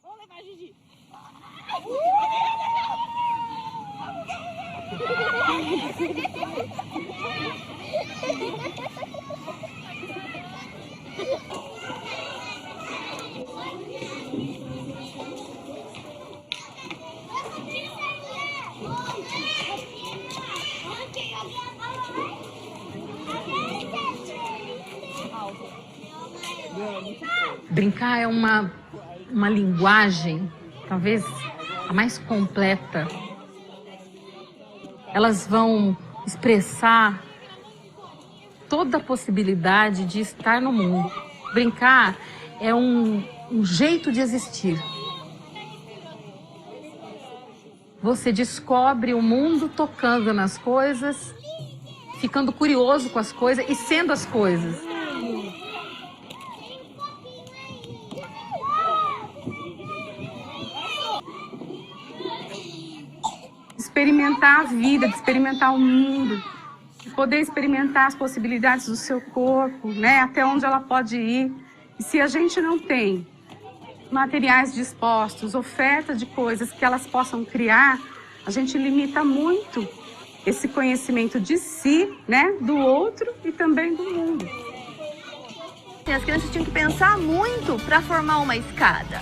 Vamos levar a Gigi. Brincar é uma linguagem, talvez a mais completa. Elas vão expressar toda a possibilidade de estar no mundo. Brincar é um jeito de existir. Você descobre o mundo tocando nas coisas, ficando curioso com as coisas e sendo as coisas. Experimentar a vida, de experimentar o mundo, de poder experimentar as possibilidades do seu corpo, né? Até onde ela pode ir. E se a gente não tem materiais dispostos, oferta de coisas que elas possam criar, a gente limita muito esse conhecimento de si, né? Do outro e também do mundo. As crianças tinham que pensar muito para formar uma escada.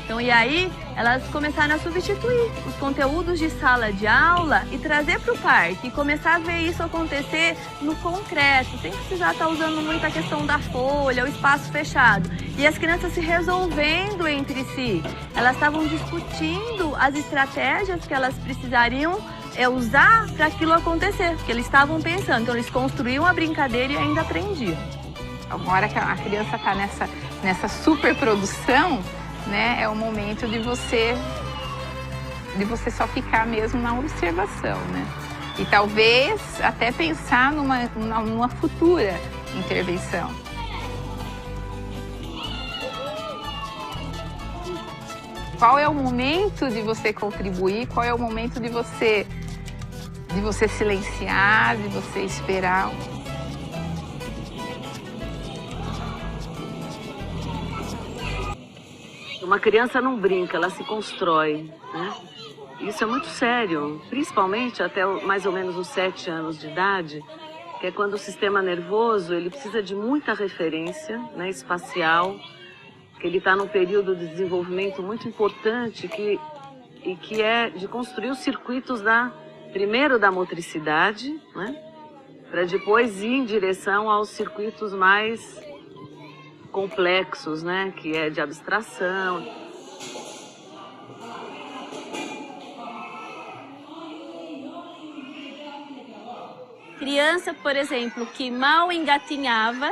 Então, e aí, elas começaram a substituir os conteúdos de sala de aula e trazer para o parque e começar a ver isso acontecer no concreto, sem precisar estar usando muito a questão da folha, o espaço fechado. E as crianças se resolvendo entre si. Elas estavam discutindo as estratégias que elas precisariam usar para aquilo acontecer, porque eles estavam pensando. Então, eles construíam a brincadeira e ainda aprendiam. Uma hora que a criança está nessa superprodução, né, é o momento de você só ficar mesmo na observação, né? E talvez até pensar numa futura intervenção. Qual é o momento de você contribuir? Qual é o momento de você silenciar, de você esperar? Uma criança não brinca, ela se constrói, né? Isso é muito sério, principalmente até mais ou menos os 7 anos de idade, que é quando o sistema nervoso ele precisa de muita referência, né, espacial, que ele está num período de desenvolvimento muito importante que é de construir os circuitos primeiro da motricidade, né, para depois ir em direção aos circuitos mais complexos, né, que é de abstração. Criança, por exemplo, que mal engatinhava,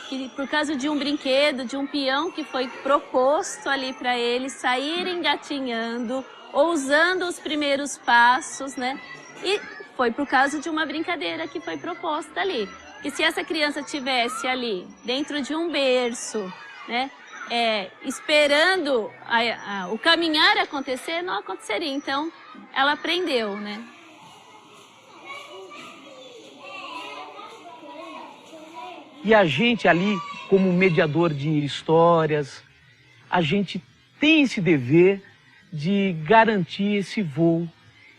que por causa de um brinquedo, de um peão que foi proposto ali para eles sair engatinhando, ousando os primeiros passos, né? E foi por causa de uma brincadeira que foi proposta ali. Que se essa criança tivesse ali, dentro de um berço, né, esperando o caminhar acontecer, não aconteceria. Então, ela aprendeu, né? E a gente ali, como mediador de histórias, a gente tem esse dever de garantir esse voo.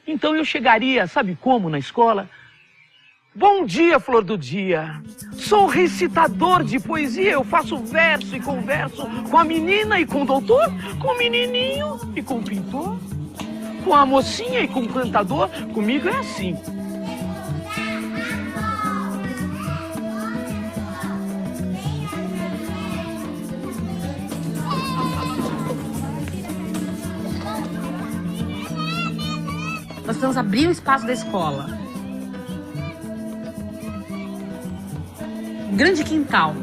Então eu chegaria, sabe como, na escola? Bom dia, flor do dia. Sou recitador de poesia, eu faço verso e converso com a menina e com o doutor, com o menininho e com o pintor, com a mocinha e com o cantador. Comigo é assim. Nós precisamos abrir o espaço da escola. Um grande quintal.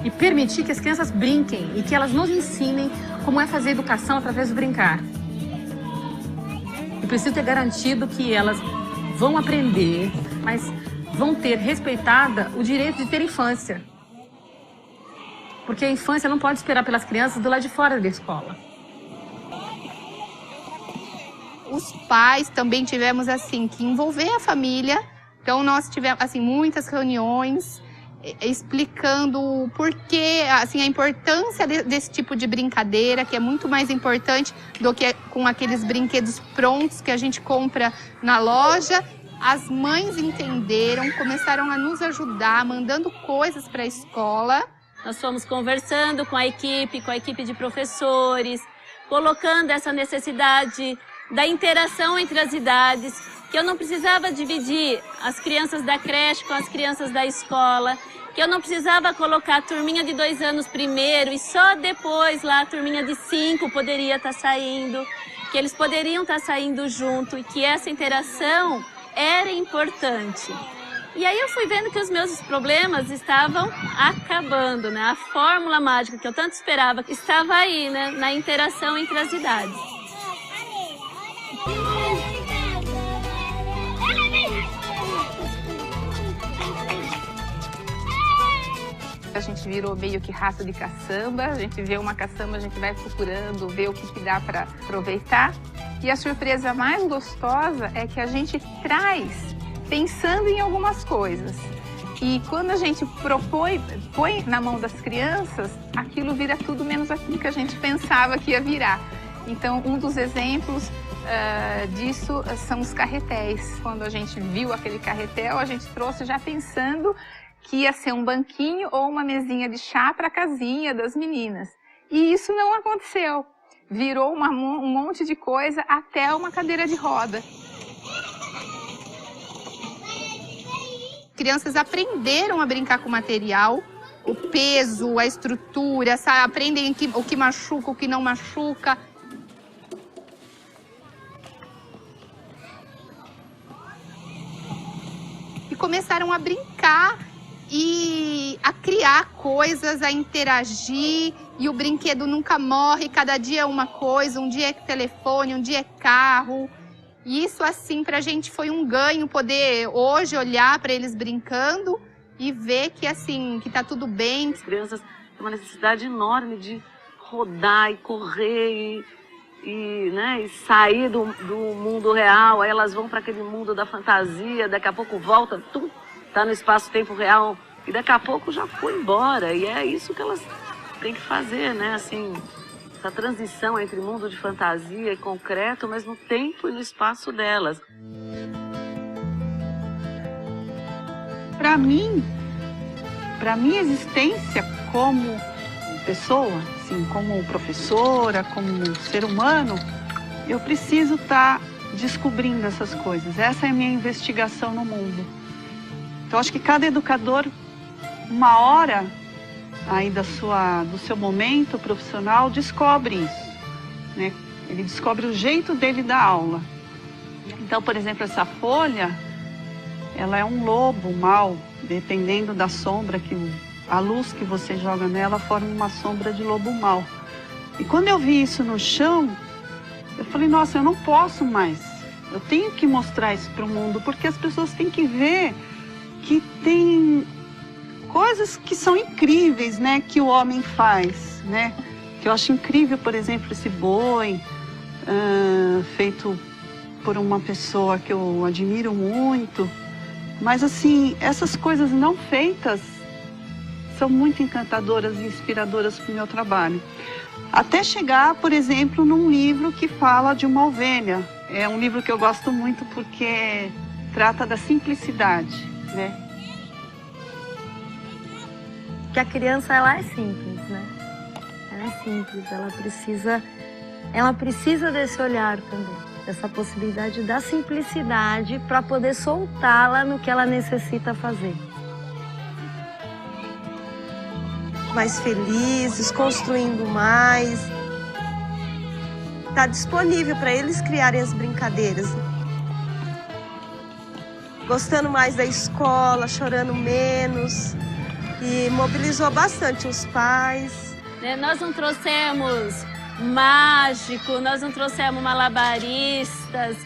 E permitir que as crianças brinquem e que elas nos ensinem como é fazer educação através do brincar. E preciso ter garantido que elas vão aprender, mas vão ter respeitada o direito de ter infância. Porque a infância não pode esperar pelas crianças do lado de fora da escola. Os pais também tivemos assim que envolver a família. Então nós tivemos assim muitas reuniões explicando o porquê, assim, a importância desse tipo de brincadeira, que é muito mais importante do que com aqueles brinquedos prontos que a gente compra na loja. As mães entenderam, começaram a nos ajudar, mandando coisas para a escola. Nós fomos conversando com a equipe de professores, colocando essa necessidade da interação entre as idades, que eu não precisava dividir as crianças da creche com as crianças da escola, que eu não precisava colocar a turminha de 2 anos primeiro e só depois lá a turminha de 5 poderia estar saindo, que eles poderiam estar saindo junto e que essa interação era importante. E aí eu fui vendo que os meus problemas estavam acabando, né? A fórmula mágica que eu tanto esperava estava aí, né? Na interação entre as idades. A gente virou meio que raça de caçamba, a gente vê uma caçamba, a gente vai procurando, vê o que dá para aproveitar. E a surpresa mais gostosa é que a gente traz pensando em algumas coisas. E quando a gente põe na mão das crianças, aquilo vira tudo menos aquilo que a gente pensava que ia virar. Então, um dos exemplos disso são os carretéis. Quando a gente viu aquele carretel, a gente trouxe já pensando que ia ser um banquinho ou uma mesinha de chá para a casinha das meninas. E isso não aconteceu. Virou um monte de coisa, até uma cadeira de roda. Crianças aprenderam a brincar com o material, o peso, a estrutura, aprendem o que machuca, o que não machuca. E começaram a brincar e a criar coisas, a interagir, e o brinquedo nunca morre, cada dia é uma coisa, um dia é telefone, um dia é carro. E isso, assim, pra gente foi um ganho, poder hoje olhar para eles brincando e ver que, assim, que tá tudo bem. As crianças têm uma necessidade enorme de rodar e correr né, e sair do mundo real. Aí elas vão para aquele mundo da fantasia, daqui a pouco volta, tá no espaço-tempo real e daqui a pouco já foi embora. E é isso que elas têm que fazer, né, assim, essa transição entre mundo de fantasia e concreto, mas no tempo e no espaço delas. Para mim, para minha existência como pessoa, assim, como professora, como ser humano, eu preciso estar descobrindo essas coisas. Essa é a minha investigação no mundo. Então, acho que cada educador, uma hora aí do seu momento profissional, descobre isso, né? Ele descobre o jeito dele dar aula. Então, por exemplo, essa folha, ela é um lobo mau, dependendo da sombra, a luz que você joga nela forma uma sombra de lobo mau. E quando eu vi isso no chão, eu falei, nossa, eu não posso mais. Eu tenho que mostrar isso para o mundo, porque as pessoas têm que ver que tem coisas que são incríveis, né, que o homem faz, né? Que eu acho incrível, por exemplo, esse boi feito por uma pessoa que eu admiro muito. Mas, assim, essas coisas não feitas são muito encantadoras e inspiradoras para o meu trabalho. Até chegar, por exemplo, num livro que fala de uma ovelha. É um livro que eu gosto muito porque trata da simplicidade, né? Que a criança, ela é simples, né? Ela é simples, ela precisa desse olhar também, dessa possibilidade da simplicidade para poder soltá-la no que ela necessita fazer. Mais felizes, construindo mais. Está disponível para eles criarem as brincadeiras. Gostando mais da escola, chorando menos. E mobilizou bastante os pais. Nós não trouxemos mágico, nós não trouxemos malabaristas.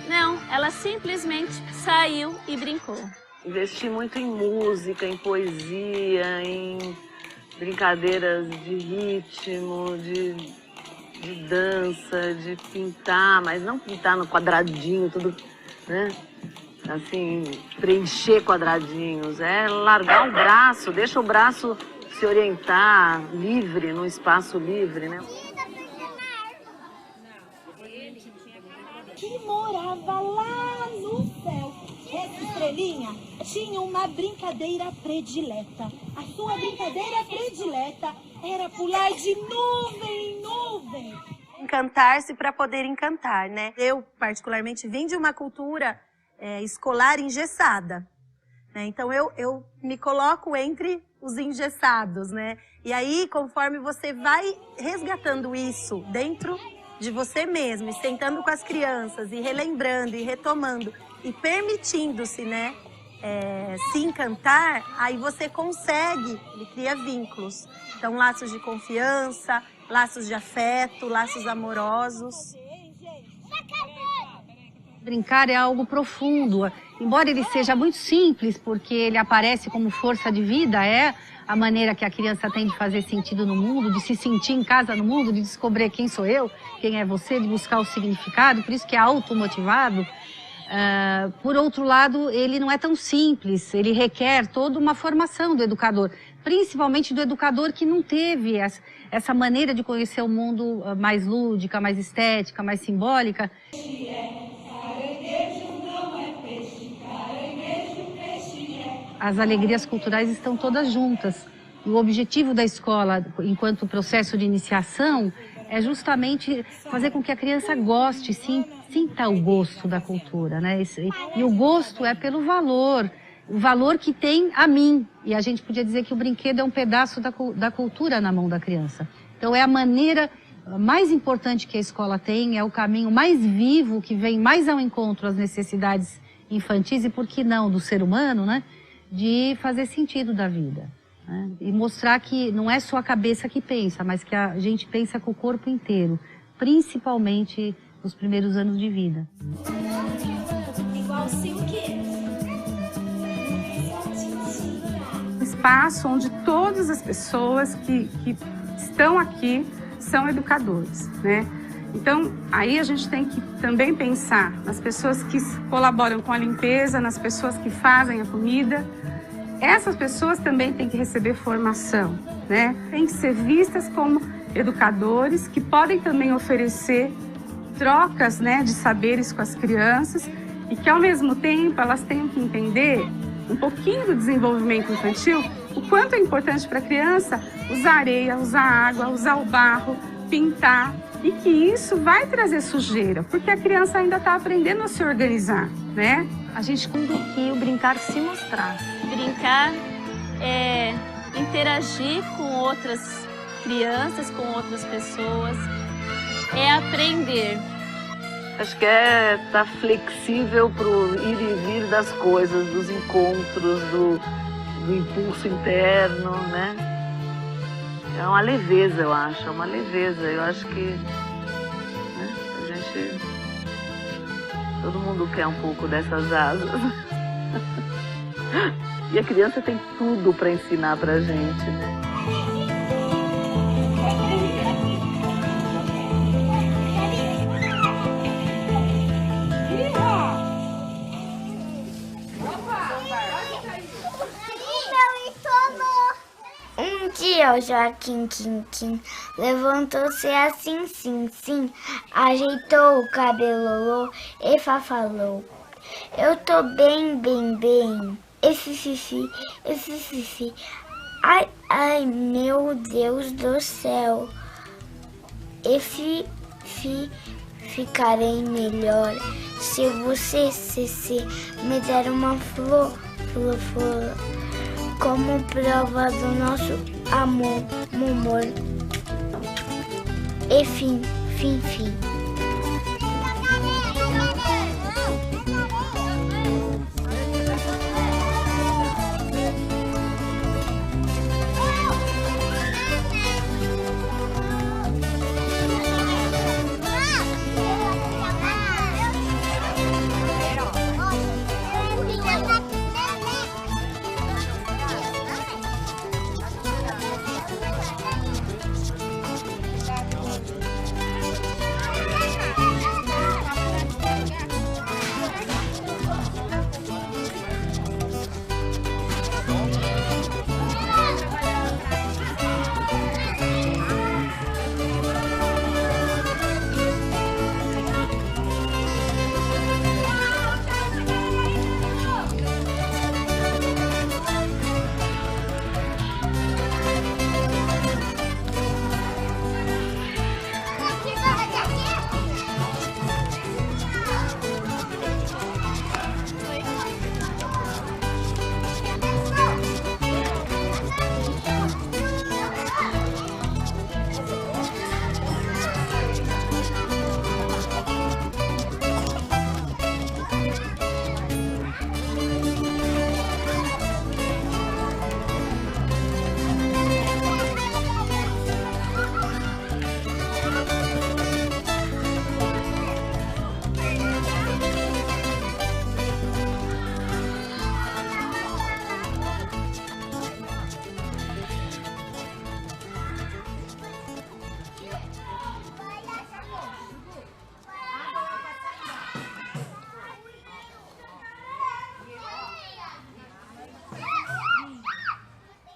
Não, ela simplesmente saiu e brincou. Investi muito em música, em poesia, em brincadeiras de ritmo, de dança, de pintar, mas não pintar no quadradinho, tudo, né? assim, preencher quadradinhos, é largar o braço, deixa o braço se orientar livre, num espaço livre, né? Que morava lá no céu. Essa estrelinha tinha uma brincadeira predileta. A sua brincadeira predileta era pular de nuvem em nuvem. Encantar-se para poder encantar, né? Eu, particularmente, vim de uma cultura escolar engessada, né? Então, eu me coloco entre os engessados, né? E aí, conforme você vai resgatando isso dentro de você mesmo, e sentando com as crianças, e relembrando, e retomando, e permitindo-se, né, se encantar, aí você consegue, ele cria vínculos. Então, laços de confiança, laços de afeto, laços amorosos. Brincar é algo profundo, embora ele seja muito simples, porque ele aparece como força de vida, é a maneira que a criança tem de fazer sentido no mundo, de se sentir em casa no mundo, de descobrir quem sou eu, quem é você, de buscar o significado, por isso que é automotivado. Por outro lado, ele não é tão simples, ele requer toda uma formação do educador, principalmente do educador que não teve essa maneira de conhecer o mundo mais lúdica, mais estética, mais simbólica. As alegrias culturais estão todas juntas. E o objetivo da escola, enquanto processo de iniciação, é justamente fazer com que a criança goste, sinta o gosto da cultura, né? E o gosto é pelo valor, o valor que tem a mim. E a gente podia dizer que o brinquedo é um pedaço da cultura na mão da criança. Então é a maneira mais importante que a escola tem, é o caminho mais vivo, que vem mais ao encontro às necessidades infantis e, por que não, do ser humano, né? De fazer sentido da vida, né? E mostrar que não é só a cabeça que pensa, mas que a gente pensa com o corpo inteiro, principalmente nos primeiros anos de vida. Um espaço onde todas as pessoas que estão aqui são educadores, né? Então, aí a gente tem que também pensar nas pessoas que colaboram com a limpeza, nas pessoas que fazem a comida. Essas pessoas também têm que receber formação, né? Tem que ser vistas como educadores que podem também oferecer trocas, né, de saberes com as crianças e que, ao mesmo tempo, elas têm que entender um pouquinho do desenvolvimento infantil, o quanto é importante para a criança usar areia, usar água, usar o barro, pintar. E que isso vai trazer sujeira, porque a criança ainda está aprendendo a se organizar, né? A gente tem que o brincar se mostrar. Brincar é interagir com outras crianças, com outras pessoas, é aprender. Acho que é estar flexível para o ir e vir das coisas, dos encontros, do impulso interno, né? É uma leveza, eu acho, é uma leveza. Eu acho que, né, a gente... Todo mundo quer um pouco dessas asas. E a criança tem tudo para ensinar pra gente, né? Um dia o Joaquim Quinquim levantou-se assim, sim, ajeitou o cabelo e falou: eu tô bem, e fifi, ai, meu Deus do céu, e ficarei melhor se você me der uma flor, como prova do nosso amor. E fim.